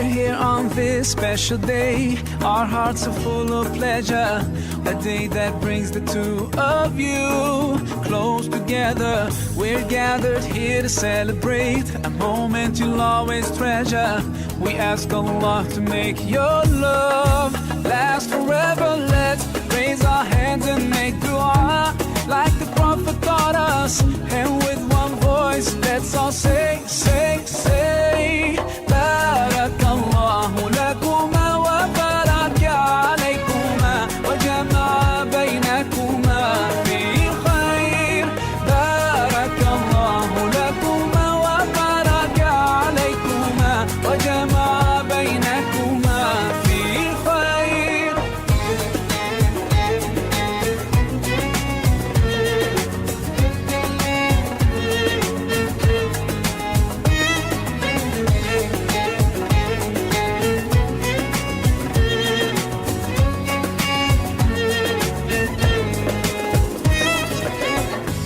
here on this special day. Our hearts are full of pleasure. A day that brings the two of you close together. We're gathered here to celebrate a moment you'll always treasure. We ask Allah to make your love last forever. Let's raise our hands and make dua like the Prophet taught us. And with one voice, let's all say, say, say, Barakallahu lakuma wa baraka alaykuma wa jama'a baynakuma fi khair. Barakallahu lakuma wa baraka alaykuma wa jama'a baynakuma fi khair.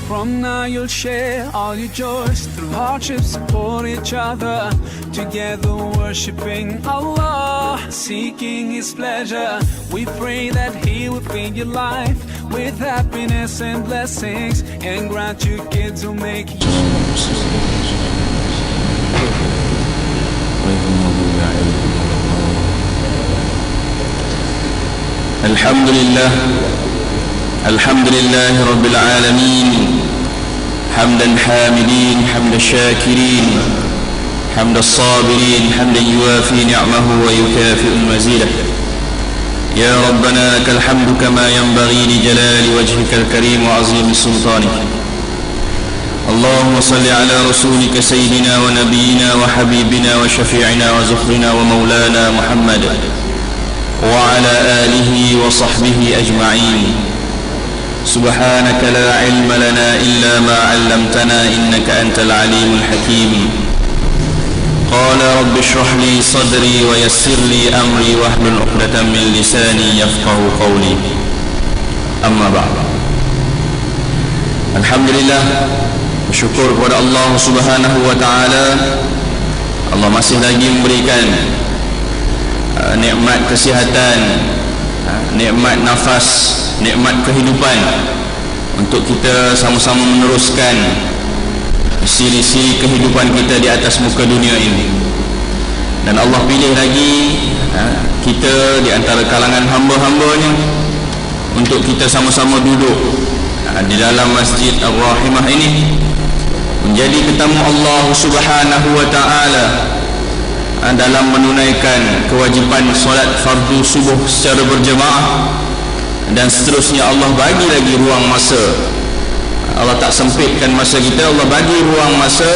From now you'll share all your joys. Through hardships support each other. Together worshiping Allah, seeking His pleasure. We pray that He will fill your life with happiness and blessings, and grant you kids who make you. الحمد لله رب العالمين حمدا حامدين حمد الشاكرين حمد الصابرين حمدا يوافي نعمه ويكافئ مزيده. يا ربنا لك الحمد كما ينبغي لجلال وجهك الكريم وعظيم سلطانك. اللهم صل على رسولك سيدنا ونبينا وحبيبنا وشفيعنا وزخرنا ومولانا محمد وعلى آله وصحبه أجمعين. سبحانك لا علم لنا إلا ما علمتنا إنك أنت العليم الحكيم. قال رب اشرح لي صدري ويسر لي أمري واحلل عقدة من لساني يفقه قولي. أما بعد. Alhamdulillah, bersyukur kepada Allah Subhanahu wa taala. Allah masih lagi memberikan nikmat kesihatan, nikmat nafas, nikmat kehidupan untuk kita sama-sama meneruskan siri-siri kehidupan kita di atas muka dunia ini. Dan Allah pilih lagi kita di antara kalangan hamba-hambanya untuk kita sama-sama duduk di dalam Masjid Ar-Rahimah ini menjadi tetamu Allah Subhanahu wa taala dalam menunaikan kewajipan solat fardu subuh secara berjemaah. Dan seterusnya Allah bagi lagi ruang masa. Allah tak sempitkan masa kita, Allah bagi ruang masa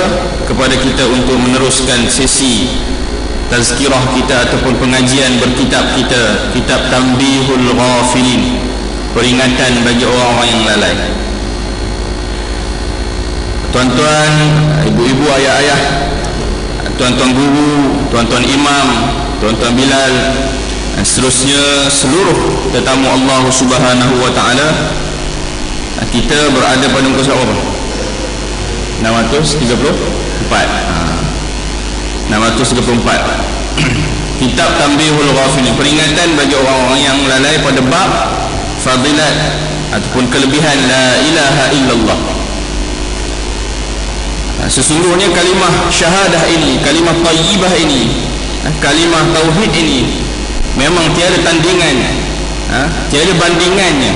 kepada kita untuk meneruskan sesi tazkirah kita ataupun pengajian berkitab kita, kitab Tanbihul Ghafilin, peringatan bagi orang-orang yang lalai. Tuan-tuan, ibu-ibu, ayah-ayah, tuan-tuan guru, tuan-tuan imam, tuan-tuan Bilal, dan seterusnya seluruh tetamu Allah Subhanahu wa taala. Kita berada pada muka surat berapa? 634. 634. Kitab Tanbihul Ghafilin, peringatan bagi orang-orang yang lalai pada bab fadilat ataupun kelebihan la ilaha illallah. Sesungguhnya kalimah syahadah ini, kalimah thayyibah ini, kalimah tauhid ini memang tiada tandingan, tiada bandingannya.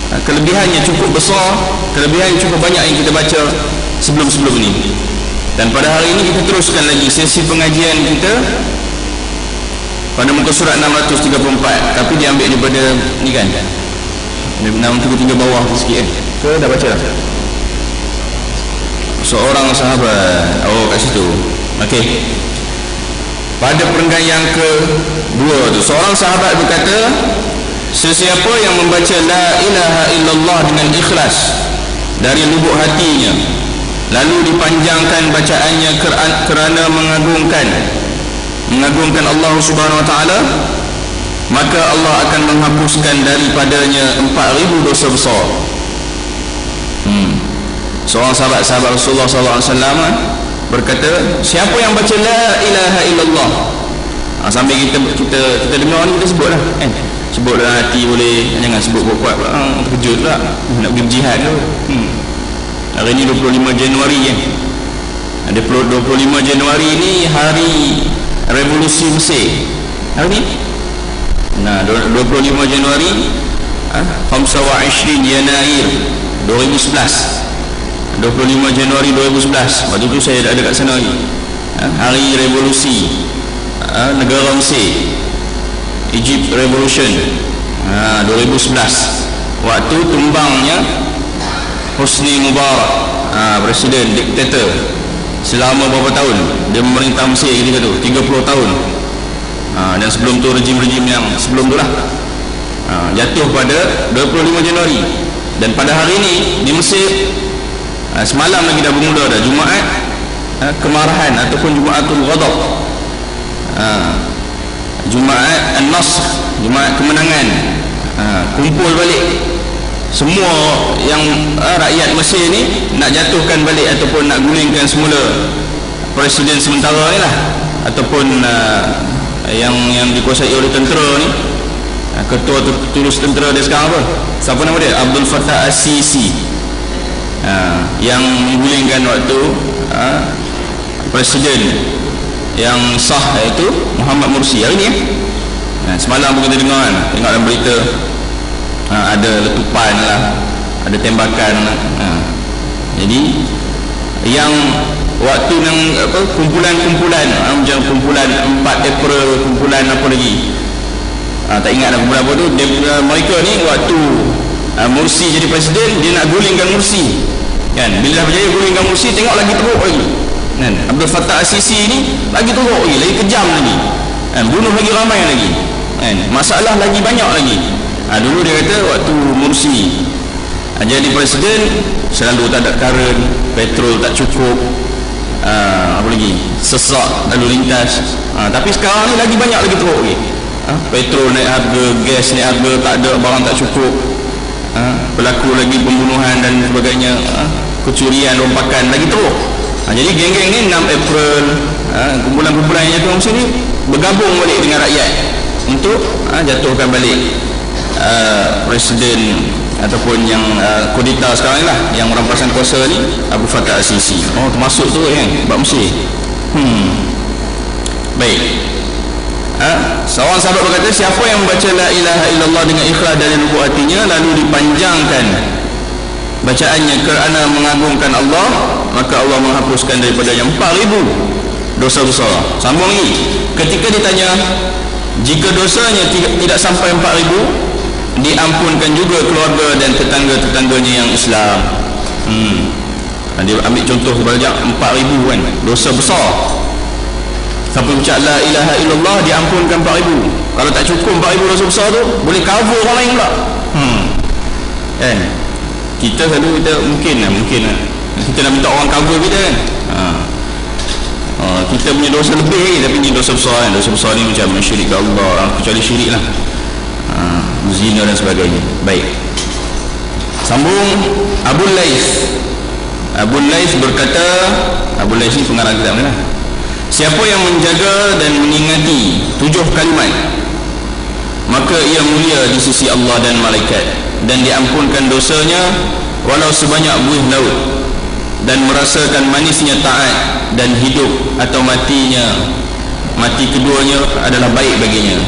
Kelebihannya cukup besar, kelebihannya cukup banyak yang kita baca sebelum-sebelum ini. Dan pada hari ini kita teruskan lagi sesi pengajian kita pada muka surat 634, tapi diambil daripada ni kan, 633 bawah sikit ke dah baca dah? Seorang sahabat, kat situ. Okey. Pada perenggan yang kedua tu, seorang sahabat berkata, sesiapa yang membaca la ilaha illallah dengan ikhlas dari lubuk hatinya, lalu dipanjangkan bacaannya kerana mengagungkan Allah Subhanahu wa taala, maka Allah akan menghapuskan daripadanya 4,000 dosa besar. Seorang sahabat Rasulullah SAW berkata, siapa yang baca la ilaha illallah Sambil kita dengar ni kita sebut lah kan, sebut dalam hati boleh, jangan sebut kuat-kuat terkejut pula nak pergi berjihad tu. Hari ni 25 Januari kan, ada 25 Januari ni hari revolusi Mesir hari ni. Nah, 25 Januari 25 Yanair 2011, 25 Januari 2011, waktu tu saya ada kat sana lagi. Hari revolusi negara Mesir, Egypt Revolution 2011, waktu tumbangnya Hosni Mubarak, presiden diktator selama berapa tahun dia memerintah Mesir ketika tu, 30 tahun. Dan sebelum tu rejim-rejim yang sebelum tu lah jatuh pada 25 Januari. Dan pada hari ni di Mesir, semalam lagi dah bermula dah Jumaat kemarahan ataupun Jumaatul Ghadab, Jumaat An-Nasr, Jumaat kemenangan. Kumpul balik semua yang rakyat Mesir ni nak jatuhkan balik ataupun nak gulingkan semula presiden sementara ni lah, ataupun yang dikuasai oleh tentera ni. Ketua terus tentera dia sekarang apa? Siapa nama dia? Abdul Fattah As-Sisi, yang menggulingkan waktu presiden yang sah, iaitu Muhammad Mursi hari ni. Semalam pun kita dengar kan, tengok dalam berita, ada letupan lah, ada tembakan lah. Jadi yang waktu yang kumpulan-kumpulan macam kumpulan 4 April, kumpulan apa lagi, tak ingat dah kumpulan apa tu, mereka ni waktu Mursi jadi presiden, dia nak gulingkan Mursi kan. Bila dah berjaya gulingkan Mursi, tengok lagi teruk lagi kan. Abdul Fattah As-Sisi ni lagi teruk lagi, lagi kejam lagi kan, bunuh lagi ramai lagi kan, masalah lagi banyak lagi. Dulu dia kata waktu Mursi jadi presiden selalu tak ada karen, petrol tak cukup, apa lagi, sesak lalu lintas. Tapi sekarang ni lagi banyak lagi teruk lagi. Petrol naik harga, gas naik harga, tak ada, barang tak cukup, berlaku lagi pembunuhan dan sebagainya, kecurian, rompakan, lagi teruk. Jadi geng-geng ni 6 April, kumpulan-kumpulan yang jatuh Mesir ni bergabung balik dengan rakyat untuk jatuhkan balik presiden ataupun yang kudeta sekarang ni lah, yang merampasan kuasa ni, Abdul Fattah As-Sisi. Termasuk tu kan bab Mesir. Baik. Seorang sahabat berkata, siapa yang membaca la ilaha illallah dengan ikhlas dari lubuk hatinya lalu dipanjangkan bacaannya kerana mengagungkan Allah, maka Allah menghapuskan daripadanya 4,000 dosa besar. Sambung lagi, ketika ditanya jika dosanya tidak sampai 4,000, diampunkan juga keluarga dan tetangga-tetangganya yang Islam. Dia ambil contoh sebanyak 4,000 kan, dosa besar. Sampai ucap la ilaha illallah diampunkan 4,000. Kalau tak cukup 4,000 dosa besar tu, boleh cover orang lain pula. Kan? Kita selalu kita mungkin lah kita nak minta orang cover kita kan. Kita punya dosa lebih lagi, tapi ni dosa besar kan. Dosa besar ni macam syirik ke Allah, kecuali syirik lah, zina dan sebagainya. Baik, sambung. Abu Laith berkata, Abu Laith ni pengarang kitab ni lah, siapa yang menjaga dan mengingati 7 kalimat, maka ia mulia di sisi Allah dan malaikat, dan diampunkan dosanya walau sebanyak buih laut, dan merasakan manisnya taat, dan hidup atau mati keduanya adalah baik baginya.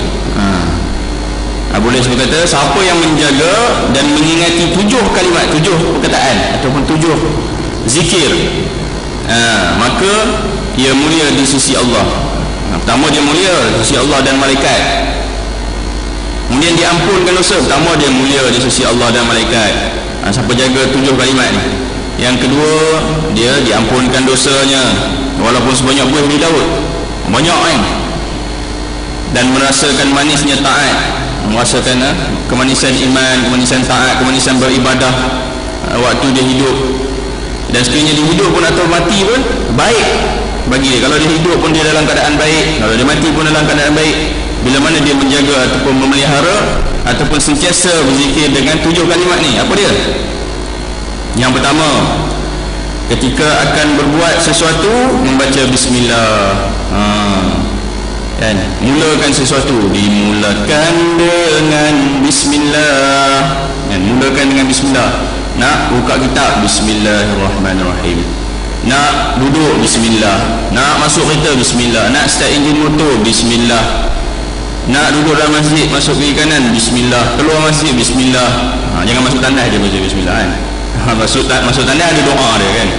Abu Laith berkata, siapa yang menjaga dan mengingati 7 kalimat, 7 perkataan ataupun 7 zikir, maka ia mulia di sisi Allah. Pertama dia mulia di sisi Allah dan malaikat. Kemudian diampunkan dosa. Pertama dia mulia di sisi Allah dan malaikat. Siapa jaga 7 kalimat ni. Yang kedua, dia diampunkan dosanya walaupun sebanyak buih di laut. Banyak kan. Dan merasakan manisnya taat, merasakan kemanisan iman, kemanisan taat, kemanisan beribadah waktu dia hidup. Dan sekiranya dia hidup pun atau mati pun baik bagi dia. Kalau dia hidup pun dia dalam keadaan baik, kalau dia mati pun dalam keadaan baik, bila mana dia menjaga ataupun memelihara ataupun sentiasa berzikir dengan 7 kalimat ni. Apa dia? Yang pertama, ketika akan berbuat sesuatu membaca bismillah. kan, mulakan sesuatu dimulakan dengan bismillah, kan, mulakan dengan bismillah. Nak buka kitab, bismillahirrahmanirrahim. Nak duduk, bismillah. Nak masuk kereta, bismillah. Nak start enjin motor, bismillah. Nak duduk dalam masjid, masuk kiri kanan, bismillah. Keluar masjid, bismillah. Jangan masuk tandas je baca bismillah, kan. Masuk tandas ada doa dia, kan.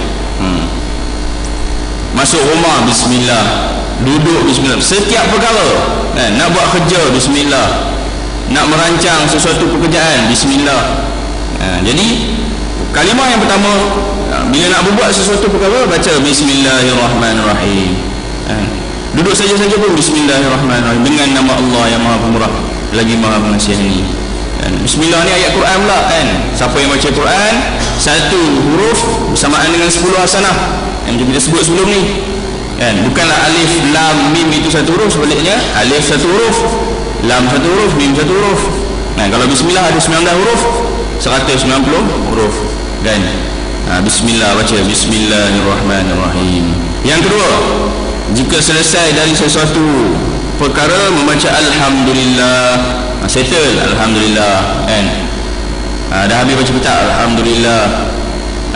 Masuk rumah, bismillah. Duduk, bismillah. Setiap perkara, kan, nak buat kerja, bismillah. Nak merancang sesuatu pekerjaan, bismillah. Jadi kalimah yang pertama, bila nak berbuat sesuatu perkara, baca bismillahirrahmanirrahim. Duduk saja-saja pun bismillahirrahmanirrahim, dengan nama Allah yang Maha Pemurah lagi Maha Pengasihani. Bismillah ni ayat Quran pula, kan. Siapa yang baca Quran, satu huruf bersamaan dengan 10 hasanah yang kita sebut sebelum ni, kan. Bukanlah alif lam mim itu satu huruf, sebaliknya alif satu huruf, lam satu huruf, mim satu huruf. Kalau bismillah ada 19 huruf, 190 huruf, kan. Bismillah, baca bismillahirrahmanirrahim. Yang kedua, jika selesai dari sesuatu perkara, membaca alhamdulillah. Settle, alhamdulillah, kan. Dah habis baca kitab, alhamdulillah.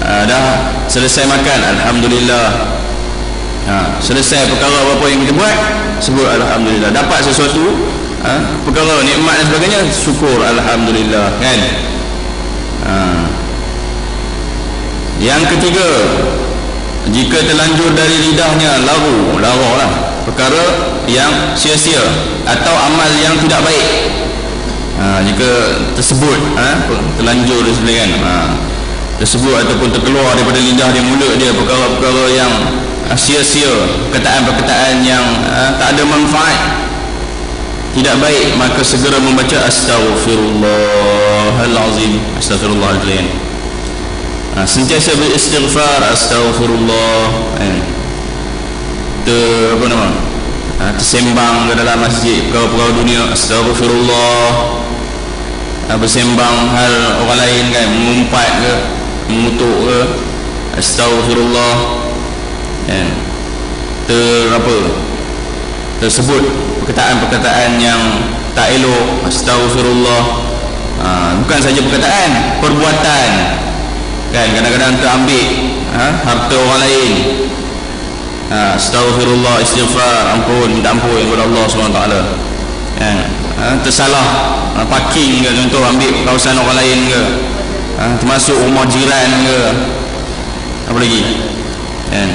Dah selesai makan, alhamdulillah. Selesai perkara apa yang kita buat, sebut alhamdulillah. Dapat sesuatu perkara, nikmat dan sebagainya, syukur, alhamdulillah, kan. Yang ketiga, jika terlanjur dari lidahnya laru lah perkara yang sia-sia atau amal yang tidak baik, jika tersebut terlanjur kan, tersebut ataupun terkeluar daripada lidah dia, mulut dia, perkara-perkara yang sia-sia, perkataan-perkataan yang tak ada manfaat, tidak baik, maka segera membaca astaghfirullahalazim, astaghfirullahalazim. Sentiasa beristighfar, astaghfirullah, tersembang ke dalam masjid perkara-perkara dunia, astaghfirullah. Bersembang hal orang lain, kan, mengumpat ke, mengutuk ke, astaghfirullah, kan. Tersebut perkataan-perkataan yang tak elok, astaghfirullah. Bukan saja perkataan, perbuatan, kan. Kadang-kadang terambil harta orang lain, astaghfirullah, istighfar, ampun, minta ampun kepada Allah SWT, kan. Tersalah parking ke, contoh ambil kawasan orang lain ke, termasuk rumah jiran ke, apa lagi, kan.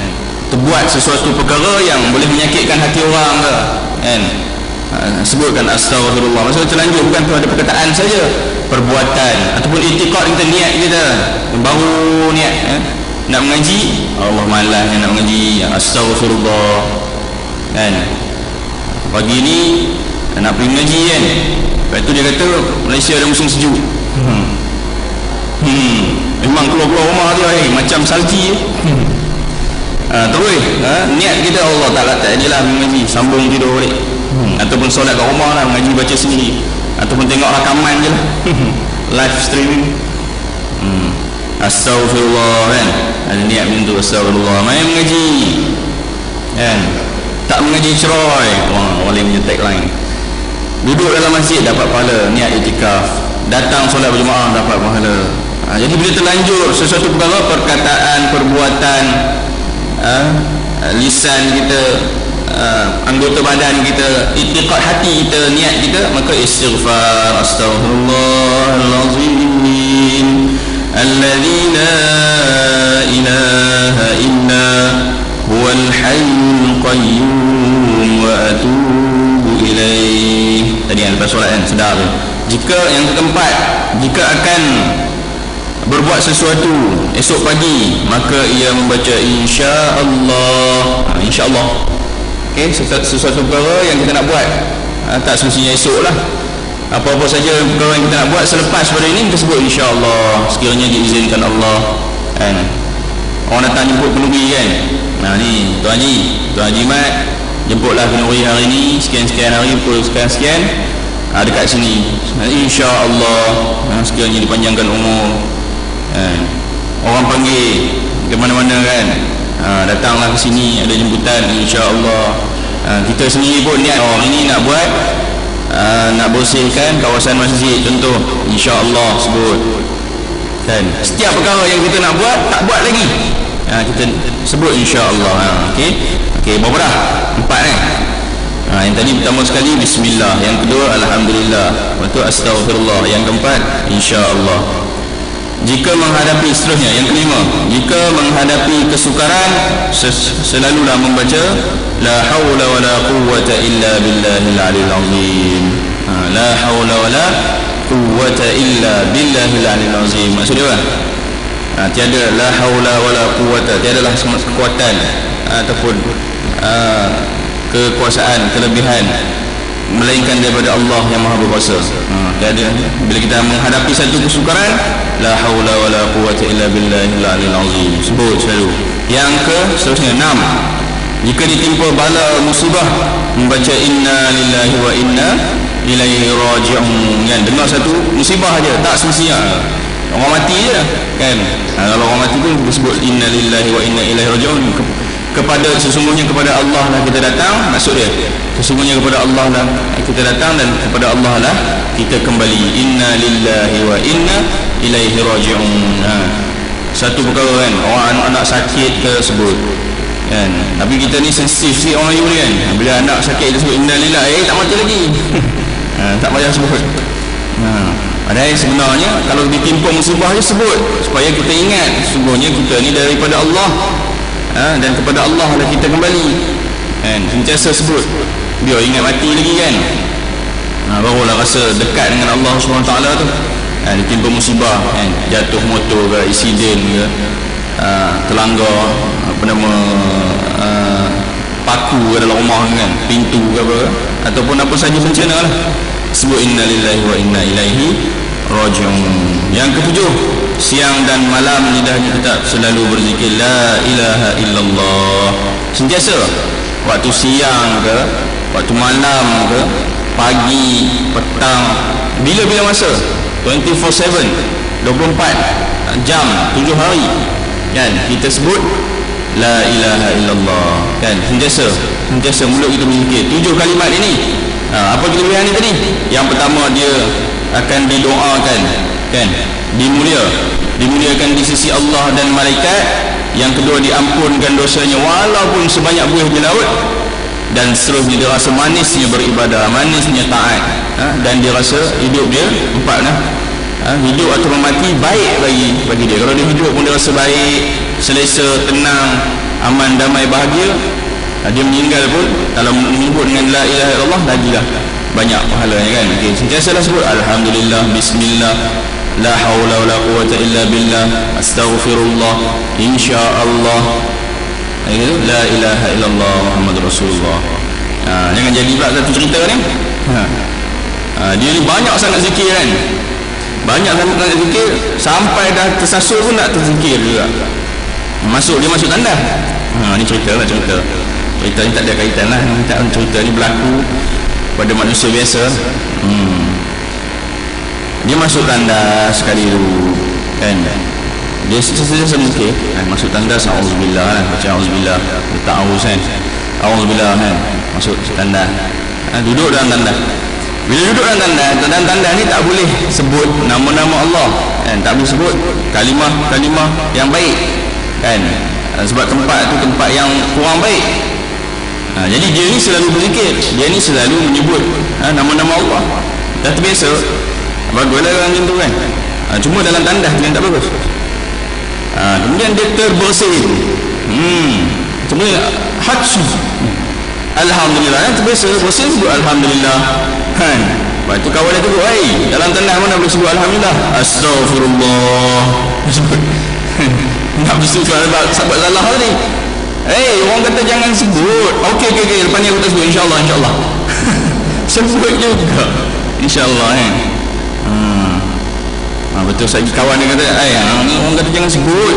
Terbuat sesuatu perkara yang boleh menyakitkan hati orang ke, kan. Sebutkan astaghfirullah. Maksudnya terlanjur bukan tu ada perkataan saja, perbuatan ataupun i'tiqad kita, niat kita baru niat nak mengaji, Allah malas nak mengaji, astaghfirullah, kan. Pagi ni nak pergi mengaji, kan. Lepas tu dia kata Malaysia ada musim sejuk. Memang keluar-keluar rumah tu macam salji. Terus niat kita Allah Ta'ala tak adalah mengaji, sambung tidur balik, ataupun solat kat rumah lah, mengaji baca sendiri, ataupun tengok rakaman je lah, live streaming. Astaghfirullah, kan. Ada niat macam tu, astaghfirullah. Main mengaji, kan. Tak mengaji cerai, orang lain punya tagline. Duduk dalam masjid dapat pahala, niat iktikaf. Datang solat berjemaah dapat pahala. Jadi bila terlanjur sesuatu perkara, perkataan, perbuatan, lisan kita, anggota badan kita, i'tiqad hati kita, niat kita, maka istighfar, astaghfirullahalazim alladzi la ilaha illa huwal hayyul qayyum wa atubu ilaih. Tadi yang lepas solat, kan, sedar. Jika yang keempat, jika akan berbuat sesuatu esok pagi, maka ia membaca insya-Allah. Insya-Allah, okey, sesuatu perkara yang kita nak buat, tak semestinya esok lah. Apa-apa saja perkara yang kita nak buat selepas pada ini, kita sebut insya-Allah, sekiranya diizinkan Allah, kan. Orang datang jemput penuri, kan. Ni Tuan Haji Mat jemputlah penuri hari ni, sekian-sekian hari, pukul sekian-sekian, dekat sini, insya-Allah, sekiranya dipanjangkan umur. Orang panggil ke mana-mana, kan. Datanglah ke sini, ada jemputan, insya-Allah. Kita sendiri pun niat ini nak buat, nak bersihkan kawasan masjid contoh, insya-Allah sebut kan. Setiap perkara yang kita nak buat tak buat lagi, kita sebut insya-Allah. Okey, berapa dah? 4 yang tadi pertama sekali bismillah, yang kedua alhamdulillah, lepas tu astaghfirullah, yang keempat insya-Allah. Jika menghadapi seterusnya, yang kelima, jika menghadapi kesukaran selalulah membaca la haula wala quwwata illa billahil aliyil azim. La haula wala quwwata illa billahil aliyil azim. Maksudnya apa? Tiada la haula wala quwwata, tiadalah kekuatan ataupun kekuasaan, kelebihan melainkan daripada Allah yang Maha Berkuasa. Bila kita menghadapi satu kesukaran, la haula wala quwwata illa billahil aliyil azim, sebut selalu. Yang seterusnya 6, jika ditimpa bala musibah membaca inna lillahi wa inna ilaihi raji'un. Dengar satu musibah aja, tak semestinya orang mati je kan. Kalau orang mati pun disebut inna lillahi wa inna ilaihi raji'un. Kepada sesungguhnya kepada Allah lah kita datang, maksud dia sesungguhnya kepada Allah lah kita datang dan kepada Allah lah kita kembali. Inna lillahi wa inna ilaihi raji'un. Satu perkara kan, orang anak-anak sakit ke sebut kan. Tapi kita ni sensitif sikit orang Melayu ni kan, bila anak sakit dia sebut inna lillahi, tak mati lagi. Tak payah sebut. Padahal sebenarnya kalau ditimpa musibah je sebut, supaya kita ingat sesungguhnya kita ni daripada Allah, dan kepada Allah lah kita kembali kan. Sentiasa sebut, biar ingat mati lagi kan. Barulah rasa dekat dengan Allah SWT tu. Ditimpa musibah kan, jatuh motor ke, insiden ke, terlanggar paku ke dalam rumah kan, pintu ke apa, ataupun apa saja bencana lah, sebut inna lillahi wa inna ilaihi raji'un. Yang ketujuh, siang dan malam lidahnya tetap selalu berzikir la ilaha illallah. Sentiasa waktu siang ke, waktu malam ke, pagi, petang, bila-bila masa, 24/7, 24 jam, 7 hari kan, kita sebut la ilaha illallah kan. Sentiasa mulut kita berzikir 7 kalimat ini. Apa kelebihan ni tadi? Yang pertama, dia akan didoakan kan, dimuliakan di sisi Allah dan malaikat. Yang kedua, diampunkan dosanya walaupun sebanyak buih di laut. Dan seterusnya, dia rasa manisnya beribadah, manisnya taat, dan dia rasa hidup dia hidup atau mati baik bagi dia. Kalau dia hidup pun dia rasa baik, selesa, tenang, aman, damai, bahagia. Dia meninggal pun kalau menyebut dengan la ilaha illallah, lagilah banyak pahalanya kan. Okay, sentiasalah sebut alhamdulillah, bismillah, la haula wala quwwata illa billah, astaghfirullah, insyaallah, la ilaha illallah Muhammadur Rasulullah. Jangan jadi pula satu cerita ni. Dia ni banyak sangat zikir kan, banyak sangat zikir sampai dah tersasul pun nak terzikir juga. Dia masuk tandas. Ni cerita ni tak ada kaitan lah. Cerita ni berlaku pada manusia biasa. Dia masuk tandas sekali dulu kan, dia sentiasa mungkin masuk tandas, auzubillah, baca auzubillah, ta'awuz kan, auzubillah kan, masuk tandas, duduk dalam tandas. Bila duduk dalam tandas ni tak boleh sebut nama-nama Allah kan, tak boleh sebut kalimah-kalimah yang baik kan, sebab tempat tu tempat yang kurang baik. Jadi dia ni selalu berzikir, dia ni selalu menyebut nama-nama Allah. Dah terbiasa. Baguslah orang macam tu kan. Cuma dalam tandas yang tak bagus. Kemudian dia terbersih. Kemudian hajj, alhamdulillah, terbiasa bersih, sebut alhamdulillah kan. Lepas tu kawan dia tegur, dalam tandas mana boleh sebut alhamdulillah, astaghfirullah. Nak bersuci sahabat salah tadi. Orang kata jangan sebut. Okey, lepas ni aku tak sebut, insyaAllah. Sebut juga insyaAllah kan. Betul, saya kawan dia kata orang kata jangan sebut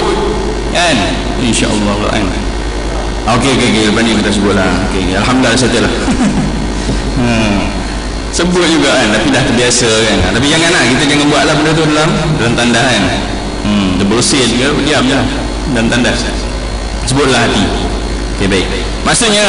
kan, insyaAllah kan. Okey, lepas ni kita sebut lah. Alhamdulillah, settle lah. Sebut juga kan, tapi dah terbiasa kan. Tapi janganlah, kita jangan buat lah benda tu dalam tandas kan. Dia bersih juga, diam je dalam tandas. Sebutlah hati. Okey, baik. Maksudnya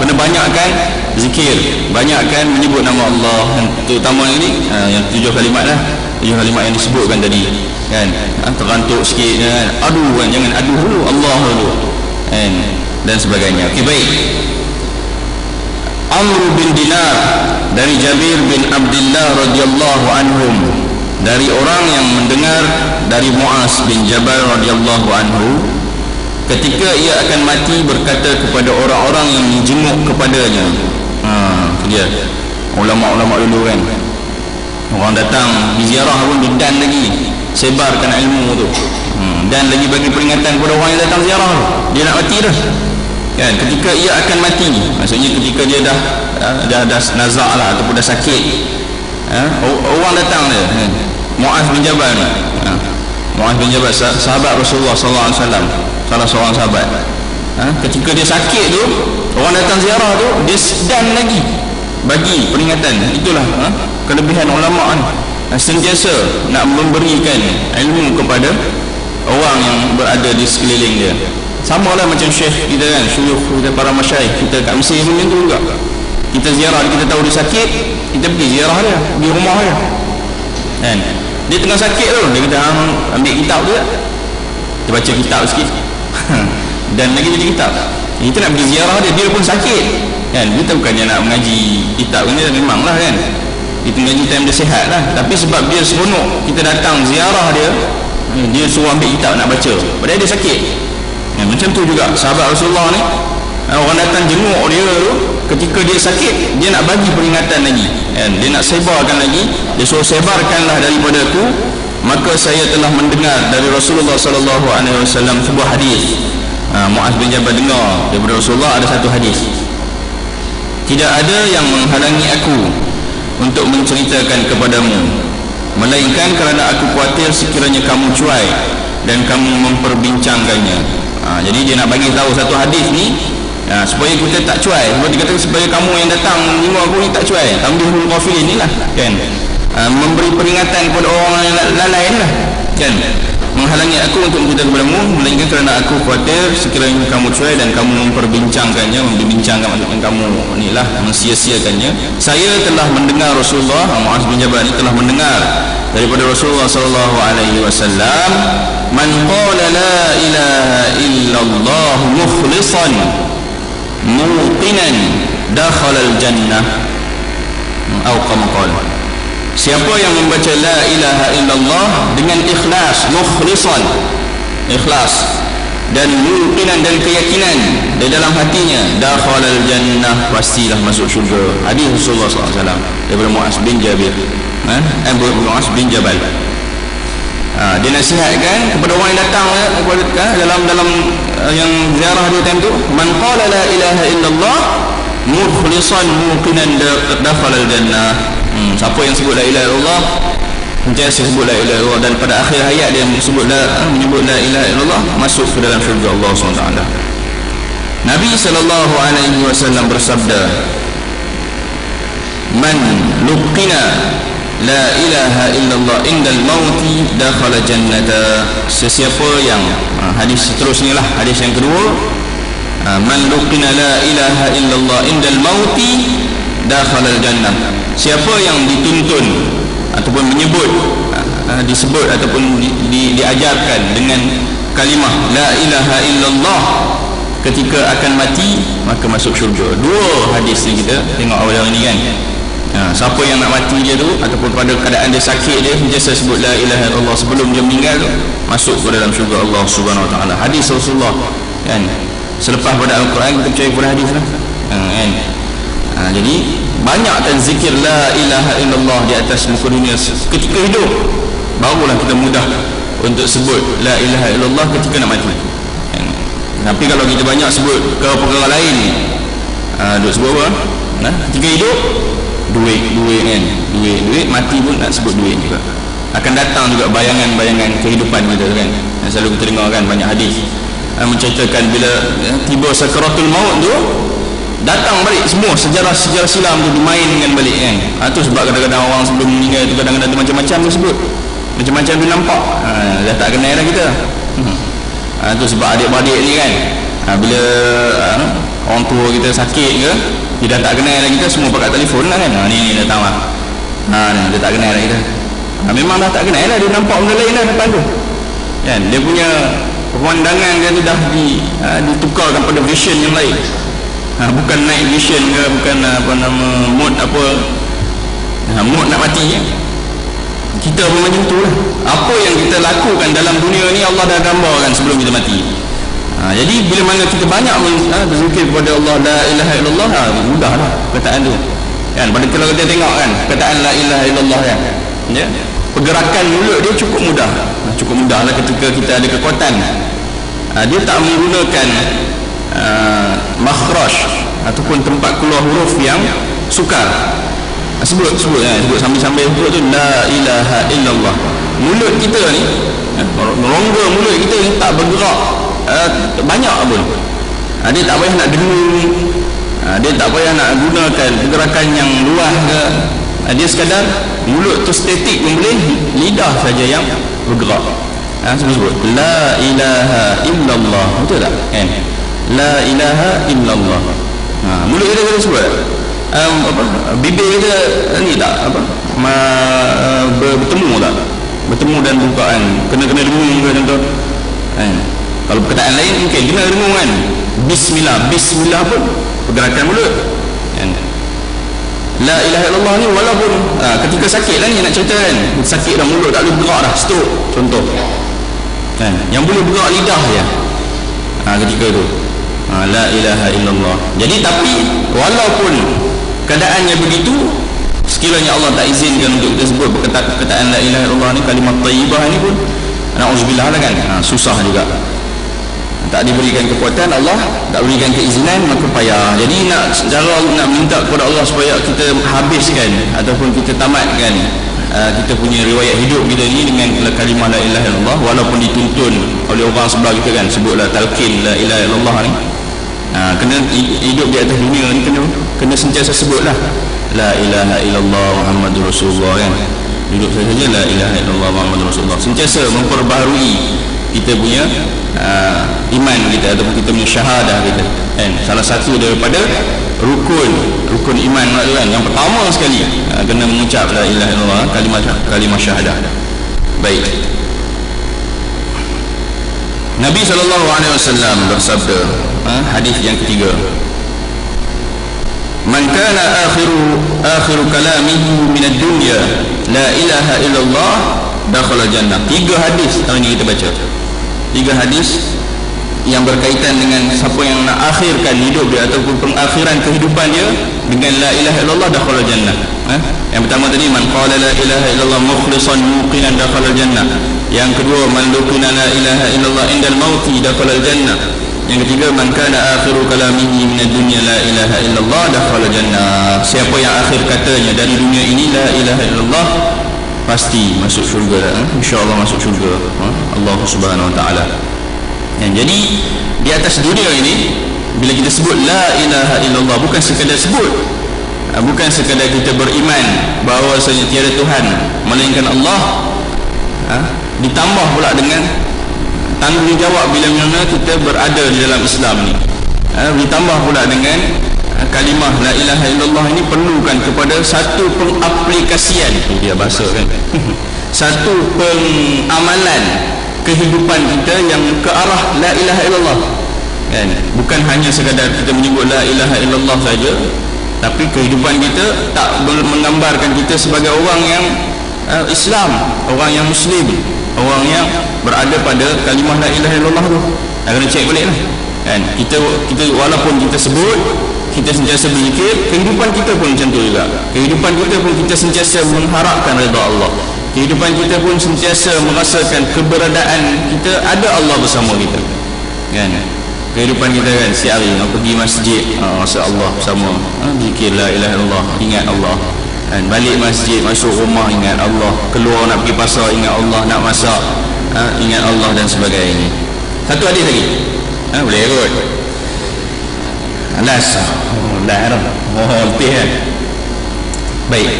kena banyakkan zikir, banyakkan menyebut nama Allah, terutama ini yang 7 kalimat lah, 7 kalimat yang disebutkan tadi kan. Terantuk sikit kan, aduh kan, jangan aduh dulu, Allah dulu kan, dan sebagainya. Okey, baik. Amr bin Dinar dari Jabir bin Abdullah radhiyallahu anhum, dari orang yang mendengar dari Muaz bin Jabal radhiyallahu anhu, ketika ia akan mati berkata kepada orang-orang yang menjenguk kepadanya. Itu dia ulama-ulama dulu kan, orang datang ziarah pun dan lagi sebarkan ilmu tu, dan lagi bagi peringatan kepada orang yang datang ziarah tu, dia nak mati dah kan. Ketika ia akan mati, maksudnya ketika dia dah nazak lah ataupun dah sakit, orang datang dia, Muaz bin Jabal ni, Muaz bin Jabal, sahabat Rasulullah sallallahu alaihi wasallam, salah seorang sahabat. Ketika dia sakit tu, orang datang ziarah tu, dia sedan lagi bagi peringatan. Itulah kelebihan ulama ni, sentiasa nak memberikan ilmu kepada orang yang berada di sekeliling dia. Sama lah macam syekh kita kan, syuyukh kita, para masyayikh kita kat Mesir pun macam tu juga. Kita ziarah, kita tahu dia sakit, kita pergi ziarah dia, pergi rumah dia kan. Dia tengah sakit tu, dia kata ambil kitab dia, kita baca kitab sikit dan lagi jadi kitab. Kita nak pergi ziarah dia, dia pun sakit kan. Kita bukannya nak mengaji kitab kan, memang lah kan, kita mengaji time dia sihat lah, tapi sebab dia seronok kita datang ziarah dia, dia suruh ambil kitab nak baca, padahal dia sakit. Macam tu juga sahabat Rasulullah ni, orang datang jenguk dia tu, ketika dia sakit, dia nak bagi peringatan lagi kan? Dia nak sebarkan lagi, dia suruh sebarkanlah daripada aku, maka saya telah mendengar dari Rasulullah sallallahu alaihi wasallam sebuah hadis. Muaz bin Jabal dengar daripada Rasulullah ada satu hadis, tidak ada yang menghalangi aku untuk menceritakan kepadamu, melainkan kerana aku khawatir sekiranya kamu cuai dan kamu memperbincangkannya. Jadi dia nak bagi tahu satu hadis ni, supaya kita tak cuai. Sebab dia kata supaya kamu yang datang tengok aku ni tak cuai, tambihul ghafilin ni lah kan, memberi peringatan kepada orang yang lain lah kan. Menghalangi aku untuk menceritakan kepadamu, melainkan kerana aku khawatir sekiranya kamu cuai dan kamu memperbincangkannya. Membincangkan maksudnya kamu ni lah mensia-siakannya. Saya telah mendengar Rasulullah, Muaz bin Jabal ni telah mendengar daripada Rasulullah sallallahu alaihi wasallam, man qala la ilaha illallah mukhlishan muqinan dakhala al-jannah atau kama qala, siapa yang membaca la ilaha illallah dengan ikhlas, mukhlishan, ikhlas, dan muqinan, dan keyakinan di dalam hatinya, dakhala al-jannah, pastilah masuk syurga. Hadis Rasulullah SAW daripada Muaz bin Jabir, Muaz bin Jabal. Dia nasihatkan kepada orang yang datang dalam yang ziarah dia time tu, man qala la ilaha illallah mukhlishan muqinan dakhala al-jannah. Siapa yang sebut la ilaha illallah, sentiasa sebut la ilaha illallah, dan pada akhir hayat dia menyebut la ilaha illallah, masuk ke dalam syurga Allah SWT. Nabi SAW bersabda, man luqina la ilaha illallah indal mauti dakhala jannata, sesiapa yang hadis seterusnya lah, hadis yang kedua, man luqina la ilaha illallah indal mauti dakhala jannah, siapa yang dituntun ataupun menyebut, disebut ataupun diajarkan dengan kalimah la ilaha illallah ketika akan mati, maka masuk syurga. Dua hadis ni kita tengok awal ni kan. Siapa yang nak mati dia tu ataupun pada keadaan dia sakit, dia sentiasa sebut la ilaha illallah sebelum dia meninggal tu, masuk ke dalam syurga Allah Subhanahu Wa Taala. Hadis Rasulullah kan. Selepas pada Al-Quran kita percaya pada hadis lah kan. Jadi banyakkan zikir la ilaha illallah di atas muka dunia ketika hidup, barulah kita mudah untuk sebut la ilaha illallah ketika nak mati. Tapi kalau kita banyak sebut ke perkara lain, duk sebut apa? Ketika hidup duit kan, duit mati pun nak sebut duit juga. Akan datang juga bayangan-bayangan kehidupan kita kan. Yang selalu kita dengar kan, banyak hadis menceritakan bila tiba sakaratul maut tu, datang balik semua sejarah-sejarah silam tu dimainkan balik kan. Itu sebab kadang-kadang orang sebelum meninggal tu kadang-kadang ada macam-macam tu sebut, macam-macam tu nampak, dah tak kenal dah kita. Itu sebab adik-beradik ni kan, Bila orang tua kita sakit ke, dia dah tak kenal lagi kita, semua pakai telefon lah kan. Ni datang lah, ni dia tak kenal lagi kita. Memang dah tak kenal lah, dia nampak benda lain lah depan tu kan. Dia punya pemandangan dia tu dah ditukarkan pada vision yang lain. Bukan night vision ke, bukan mood mood nak mati kan. Kita pun macam tu lah. Apa yang kita lakukan dalam dunia ni Allah dah gambarkan sebelum kita mati. Jadi bila mana kita banyak berzikir kepada Allah, la ilaha illallah, mudah lah perkataan tu kan. Pada kalau kita tengok kan perkataan la ilaha illallah kan, ya, pergerakan mulut dia cukup mudah lah ketika kita ada kekuatan. Dia tak menggunakan makhraj ataupun tempat keluar huruf yang sukar. Sebut sambil-sambil sebut tu la ilaha illallah. Mulut kita ni, rongga mulut kita ni tak bergerak banyak pun. Dia tak payah nak dengung, dia tak payah nak gunakan pergerakan yang luas ke. Dia sekadar mulut tu statik pun boleh, lidah saja yang bergerak. Sebut la ilaha illallah, betul tak kan? La ilaha illallah. Mulut kita kena sebut bibir kita ni tak bertemu tak, bertemu dan bukaan kena dengung ke contoh kan. Kalau perkataan lain mungkin kena dengung kan. Bismillah pun pergerakan mulut kan. La ilaha illallah ni walaupun ketika sakit lah ni nak cerita kan, sakit dah mulut tak boleh bergerak dah, stroke contoh kan, yang boleh bergerak lidah je ketika tu la ilaha illallah. Jadi tapi walaupun keadaannya begitu, sekiranya Allah tak izinkan untuk kita sebut perkataan la ilaha illallah ni, kalimat thayyibah ni pun na'udzubillah lah kan, susah juga, tak diberikan kekuatan, Allah tak berikan keizinan, maka payah. Jadi cara nak minta kepada Allah supaya kita habiskan ataupun kita tamatkan kita punya riwayat hidup kita ni dengan kalimah la ilaha illallah, walaupun dituntun oleh orang sebelah kita kan, sebutlah talqin la ilaha illallah ni. Kena hidup di atas dunia ni kena sentiasa sebutlah la ilaha illallah Muhammadur Rasulullah kan. Hidup saja la ilaha illallah Muhammadur Rasulullah, sentiasa memperbaharui kita punya iman kita ataupun kita punya syahadah kita kan. Salah satu daripada rukun iman kan, yang pertama sekali kena mengucap la ilaha illallah, kalimah syahadah. Baik, Nabi SAW bersabda, hadis yang ketiga, man kana akhiru kalamihi min ad-dunya la ilaha illallah dakhala jannah. 3 hadis tahun ini kita baca, 3 hadis yang berkaitan dengan siapa yang nak akhirkan hidup dia ataupun pengakhiran kehidupan dia dengan la ilaha illallah dakhala jannah. Yang pertama tadi, man qala la ilaha illallah mukhlishan muqinan dakhala jannah. Yang kedua, man lukina la ilaha illallah indal mauti dakhala jannah. Yang ketiga, man kana akhiru kalamihi minad dunya la ilaha illallah dakhala jannah. Siapa yang akhir katanya dari dunia ini la ilaha illallah, pasti masuk syurga, insyaallah masuk syurga Allah Subhanahu wa taala. Jadi di atas dunia ini bila kita sebut la ilaha illallah, bukan sekadar sebut, bukan sekadar kita beriman bahawasanya tiada Tuhan melainkan Allah, ditambah pula dengan tanggungjawab bila mana kita berada di dalam Islam ni, ditambah pula dengan kalimah la ilaha illallah ini perlukan kepada satu pengaplikasian, dia bahasa kan satu pengamalan kehidupan kita yang ke arah la ilaha illallah kan. Bukan hanya sekadar kita menyebut la ilaha illallah saja, tapi kehidupan kita tak menggambarkan kita sebagai orang yang Islam, orang yang Muslim, orang yang berada pada kalimah la ilaha illallah tu. Kena cek balik lah kan. Kita walaupun kita sebut, kita sentiasa berzikir, kehidupan kita pun macam tu juga. Kehidupan kita pun kita sentiasa mengharapkan redha Allah. Kehidupan kita pun sentiasa merasakan keberadaan kita, ada Allah bersama kita kan. Kehidupan kita kan, setiap hari nak pergi masjid, rasa Allah bersama, zikir la ilaha illallah, ingat Allah kan. Balik masjid, masuk rumah, ingat Allah. Keluar nak pergi pasar, ingat Allah. Nak masak, ingat Allah dan sebagainya. Satu hadis lagi, boleh kot alas letih kan. Baik,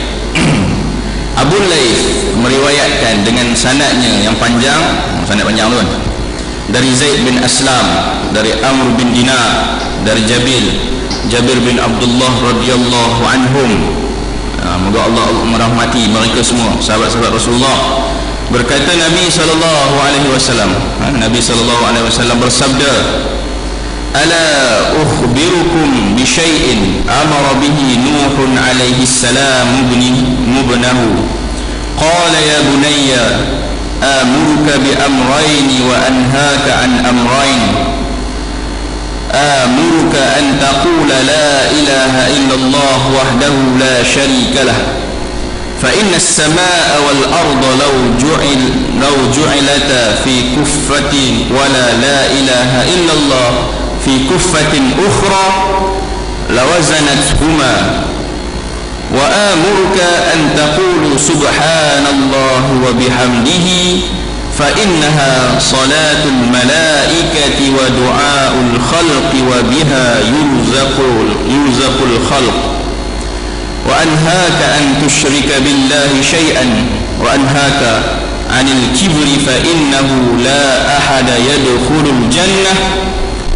Abu Laith meriwayatkan dengan sanadnya yang panjang, sanad panjang tu kan, dari Zaid bin Aslam, dari Amr bin Dinar, dari Jabir bin Abdullah radhiyallahu anhum. Moga Allah merahmati mereka semua sahabat-sahabat Rasulullah. Berkata Nabi sallallahu alaihi wasallam, Nabi sallallahu alaihi wasallam bersabda, "Ala ukhbirukum bi syai'in amara bihi Nuh alaihi salam ibnahu. Qala ya bunayya amuruka bi amrayn wa anhaaka an amrayn. آمرك أن تقول لا إله إلا الله وحده لا شريك له فإن السماء والأرض لو جعلتا في كفة ولا لا إله إلا الله في كفة أخرى لوزنتهما وآمرك أن تقول سبحان الله وبحمده فإنها صلاة الملائكة ودعاء الخلق وبها يرزق الخلق وأنهاك أن تشرك بالله شيئا وأنهاك عن الكبر فإنه لا أحد يدخل الجنة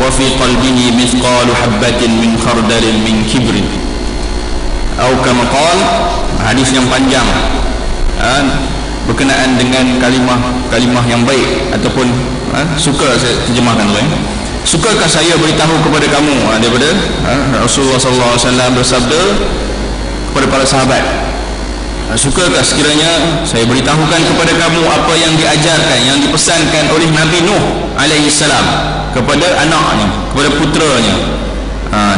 وفي قلبه مثقال حبة من خردل من كبر أو كما قال." Hadis yang panjang berkenaan dengan kalimah yang baik ataupun suka saya terjemahkan tu sukakah saya beritahu kepada kamu daripada Rasulullah sallallahu alaihi wasallam bersabda kepada para sahabat, sukakah sekiranya saya beritahukan kepada kamu apa yang diajarkan, yang dipesankan oleh Nabi Nuh alaihi salam kepada anaknya, kepada puteranya.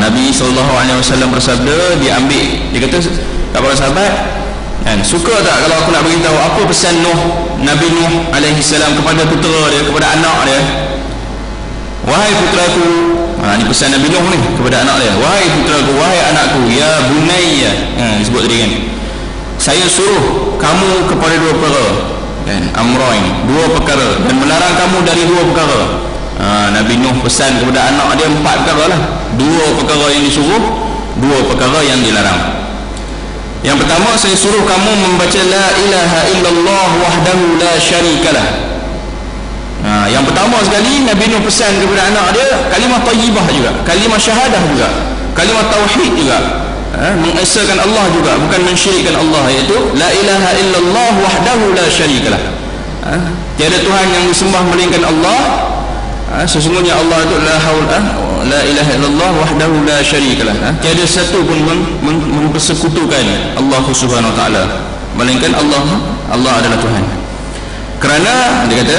Nabi sallallahu alaihi wasallam bersabda, dia kata kepada para sahabat, suka tak kalau aku nak beritahu apa pesan Nabi Nuh alaihi salam kepada putera dia, kepada anak dia? Wahai puteraku, ini pesan Nabi Nuh ni kepada anak dia. Wahai puteraku, wahai anakku, ya bunayya, disebut tadi kan, saya suruh kamu kepada dua perkara, amrain, dua perkara, dan melarang kamu dari dua perkara. Nabi Nuh pesan kepada anak dia 4 perkara lah. 2 perkara yang disuruh, 2 perkara yang dilarang. Yang pertama, saya suruh kamu membaca la ilaha illallah wahdahu la syarikalah. Yang pertama sekali Nabi Nuh pesan kepada anak dia kalimah thayyibah juga, kalimah syahadah juga, kalimah tauhid juga, mengesahkan Allah juga, bukan mensyirikkan Allah, iaitu la ilaha illallah wahdahu la syarikalah. Tiada Tuhan yang disembah melainkan Allah, sesungguhnya Allah itu la ilaha illallah wahdahu la syarikalah, tiada satu pun mempersekutukan Allah Subhanahu wa taala melainkan Allah adalah Tuhan. Kerana dia kata,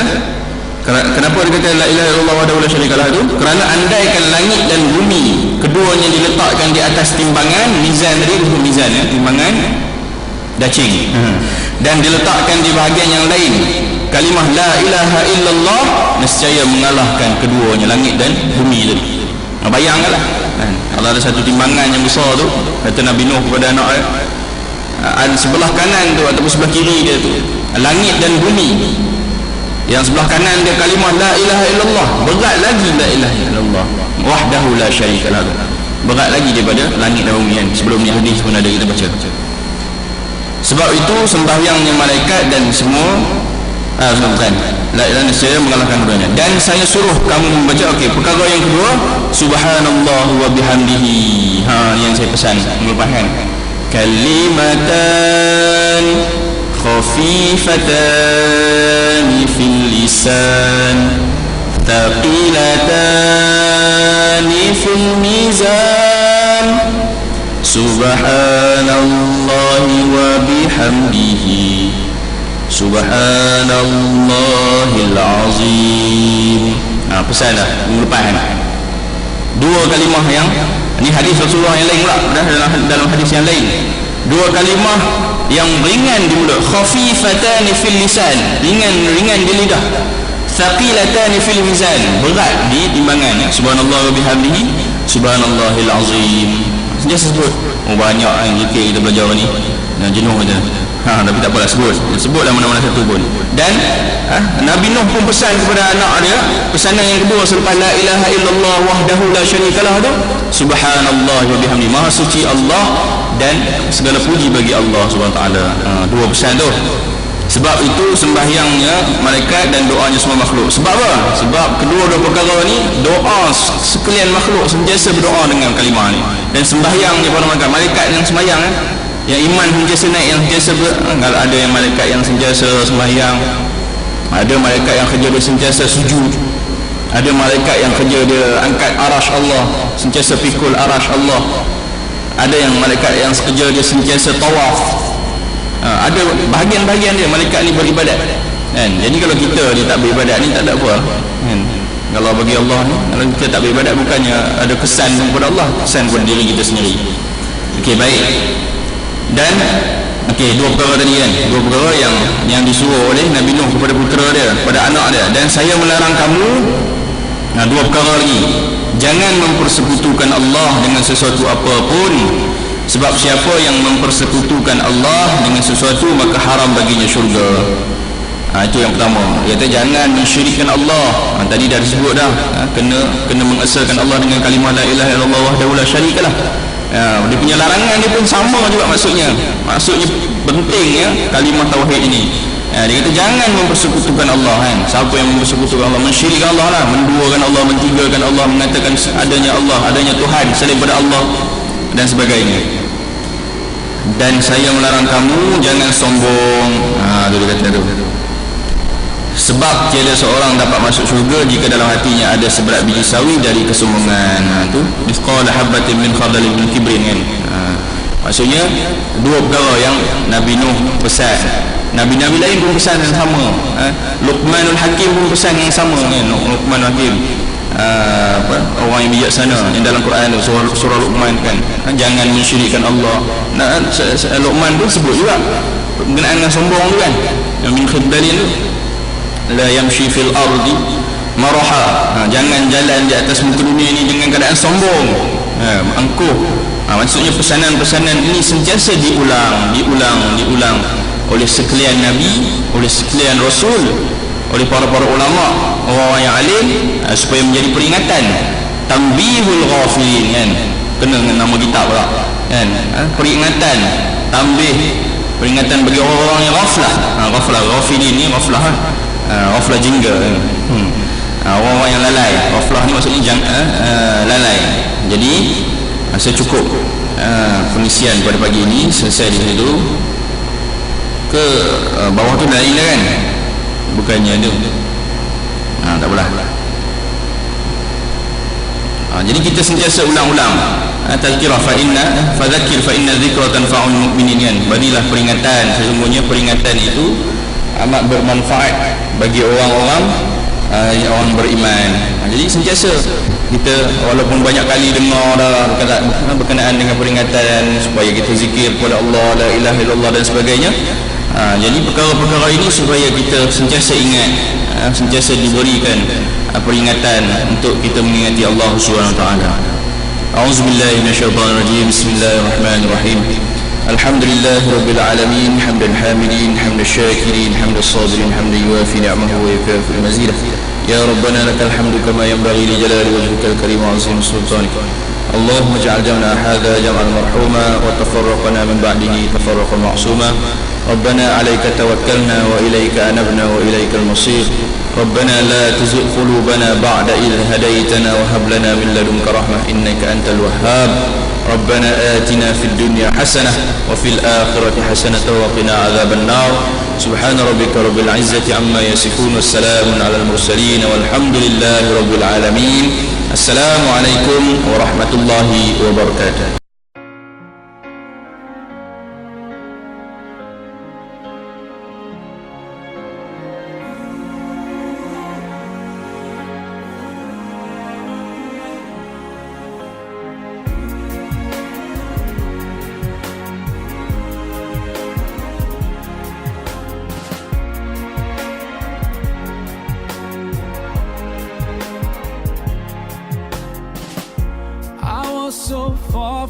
kenapa dia kata la ilaha illallah wahdahu la syarikalah itu? Kerana andaikan langit dan bumi keduanya diletakkan di atas timbangan mizan, tadi disebut mizan timbangan dacing, dan diletakkan di bahagian yang lain kalimah la ilaha illallah, nescaya mengalahkan keduanya, langit dan bumi tadi. Bayangkanlah, kalau ada satu timbangan yang besar tu, kata Nabi Nuh kepada anak dia, sebelah kanan tu ataupun sebelah kiri dia tu langit dan bumi, yang sebelah kanan dia kalimah la ilaha illallah, berat lagi la ilaha illallah wahdahu la syarikalah, berat lagi daripada langit dan bumi. Sebelum ni hadis pun ada kita baca. Sebab itu sembahyangnya malaikat dan semua bukan la ilaha illallah mengalahkan keduanya. Dan saya suruh kamu membaca, perkara yang kedua, subhanallah wa bihamdihi. Yang saya pesan merupakan kalimatan khafifatan fil lisan thaqilatan fil mizan subhanallahi wa bihamdihi subhanallahil azim. Pesan dah merupakan 2 kalimah yang ini hadis Rasulullah yang lain pula, dalam hadis yang lain, 2 kalimah yang ringan di mulut, khafifatan fil lisan, ringan di lidah, thaqilatan fil mizan, berat di timbangan, subhanallah wa bihamdihi subhanallahil azim. Dia sebut banyak zikir kita belajar ni, jenuh je. Tapi tak apalah, sebutlah mana-mana satu pun. Dan Nabi Nuh pun pesan kepada anak dia, pesanan yang kedua selepas la ilaha illallah wahdahu la syarikalah tu, subhanallah wa bihamdi, maha suci Allah dan segala puji bagi Allah Subhanahu wa taala. 2 pesan tu. Sebab itu sembahyangnya malaikat dan doanya semua makhluk. Sebab apa? Sebab kedua-dua perkara ni, doa sekalian makhluk sentiasa berdoa dengan kalimah ni. Dan sembahyangnya para malaikat yang sembahyang, yang iman sentiasa naik, yang sentiasa kalau ada yang malaikat yang sentiasa sembahyang, ada malaikat yang kerja dia sentiasa sujud, ada malaikat yang kerja dia angkat arash Allah, sentiasa pikul arash Allah, ada yang malaikat yang kerja dia sentiasa tawaf, ada bahagian-bahagian dia malaikat ni beribadat kan. Jadi kalau kita dia tak beribadat ni tak ada apa kan. Kalau bagi Allah ni, kalau kita tak beribadat bukannya ada kesan kepada Allah, kesan kepada diri kita sendiri. Okey, baik. Dan okey, dua perkara tadi kan, dua perkara yang disuruh oleh Nabi Nuh kepada putera dia, kepada anak dia. Dan saya melarang kamu, dua perkara lagi, jangan mempersekutukan Allah dengan sesuatu apapun, sebab siapa yang mempersekutukan Allah dengan sesuatu maka haram baginya syurga. Itu yang pertama. Dia kata jangan mensyirikkan Allah. Tadi dah disebut dah, kena mengesahkan Allah dengan kalimah la ilaha illallah wahdahu la syarikalah. Dia punya larangan dia pun sama juga maksudnya penting ya kalimah tauhid ini. Dia kata jangan mempersekutukan Allah kan. Siapa yang mempersekutukan Allah, mensyirikkan Allah lah, menduakan Allah, mentigakan Allah, mengatakan adanya Allah, adanya Tuhan selain daripada Allah dan sebagainya. Dan saya melarang kamu jangan sombong. Dia kata tu. Sebab tiada seorang dapat masuk syurga jika dalam hatinya ada seberat biji sawi dari kesombongan. Tu misqala habatin min khardalin min kibrin kan. Maksudnya dua perkara yang Nabi Nuh pesan. Nabi-nabi lain pun pesan yang sama. Luqmanul Hakim pun pesan yang sama kan. Luqmanul Hakim, orang yang bijaksana yang dalam Quran tu, surah Luqman kan. Jangan mensyirikkan Allah. Luqman pun sebut juga berkenaan dengan sombong tu kan. Yang min khardalin tu la yamshi fil ardi maraha. Jangan jalan di atas muka dunia ini dengan keadaan sombong, angkuh. Maksudnya pesanan-pesanan ini sentiasa diulang oleh sekalian nabi, oleh sekalian rasul, oleh para-para ulama, orang yang alim, supaya menjadi peringatan. Tanbihul ghafilin kan, kena dengan nama kitab pula kan. Peringatan, tanbih, peringatan bagi orang-orang yang ghaflah. Ghafilin ni ghaflah ghaflah jingga, orang-orang yang lalai. Ghaflah ni maksudnya lalai. Jadi saya cukup pengisian pada pagi ini, selesai di situ. Ke bawah tu lain lah kan, bukannya tu tak apalah. Jadi kita sentiasa ulang-ulang tazkirah fadzakir fa inna dzikra tanfa'ul mu'minin kan. Berilah peringatan, sesungguhnya peringatan itu amat bermanfaat bagi orang-orang orang beriman. Jadi sentiasa kita walaupun banyak kali dengar dah berkenaan dengan peringatan supaya kita zikir kepada Allah, la ilaha illallah dan sebagainya. Jadi perkara-perkara ini supaya kita sentiasa ingat, sentiasa diberikan peringatan untuk kita mengingati Allah Subhanahu wa taala. A'udzubillahi minasyaitonir rajim. Bismillahirrahmanirrahim. Alhamdulillahi rabbil alamin, hamdan hamidin, hamdan syakirin, hamdan sabirin, hamdan yuwafi ni'amahu wa yukafi mazidah. Ya rabbana lakal hamdu kama yanbaghi li jalali wajhikal karim wa 'azimi sultanik. Allahumma ij'al jam'ana hadha jam'an marhuma wa tafarraqana min ba'dihi tafarraqan ma'suma. Rabbana 'alaika tawakkalna wa ilayka anabna wa ilaykal masir. Rabbana la tuzigh qulubana ba'da idh hadaytana wa hab lana min ladunka rahmah innaka antal wahhab. Rabbana atina fid dunya hasanah wa fil akhirati hasanah wa qina adzaban nar. Subhana rabbika rabbil izzati amma yasifun, wassalamun alal mursalin walhamdulillahi rabbil alamin. Assalamualaikum warahmatullahi wabarakatuh. So far